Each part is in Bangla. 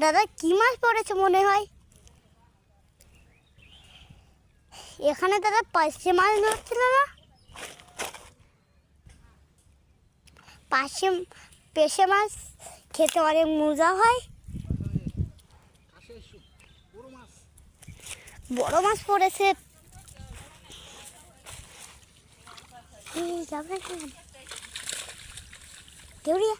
দাদা কি মাছ পড়েছে মনে হয়? এখানে দাদা পার্শে মাছ ধরছিল না? পেশে মাছ খেতে অনেক মজা হয়। বড় মাছ পড়েছে। দেউরিয়া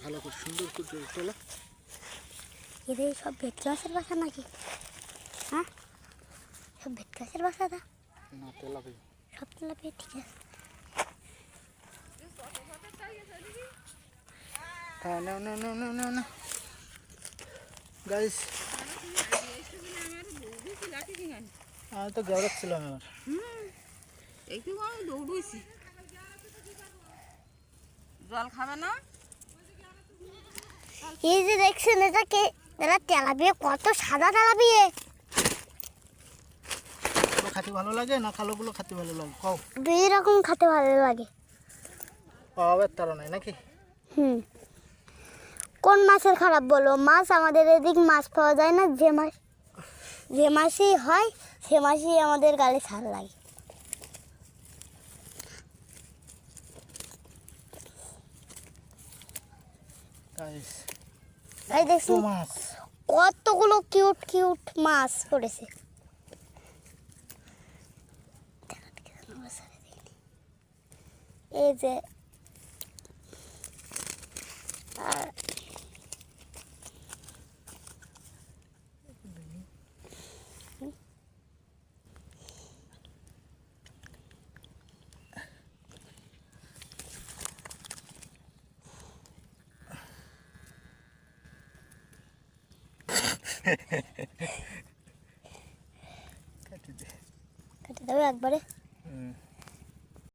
ভালো করে সুন্দর করে তোলা। এদের সব ভেটকি মাছের বাসা নাকি? হ্যাঁ, সব ভেটকি মাছের বাসা দা? না, তেলাপিয়া। সব তেলাপিয়া, ঠিক আছে। হ্যাঁ, নাও নাও নাও নাও নাও নাও গাইস, আমি তো গেড়াচ্ছিলাম আমার। একটু আমি দৌড়েছি। জল খাবে না? এই যে দেখছেন এটাকে, এরা তেলাপিয়া, কত সাদা তেলাপিয়া। খাতে ভালো লাগে না কালোগুলো খাতে ভালো লাগে? কও। দুই রকম খেতে ভালো লাগে। পাওয়ার তারা নাই নাকি? কোন মাছের খারাপ বলো? মাছ আমাদের এদিক মাছ পাওয়া যায় না। যে মাছই হয় সে মাছই আমাদের গালে ছাল লাগে। গাইস, এই দেখুন মাছ কতগুলো কিউট কিউট মাছ পড়েছে। এই যে কেটে দেবে একবারে।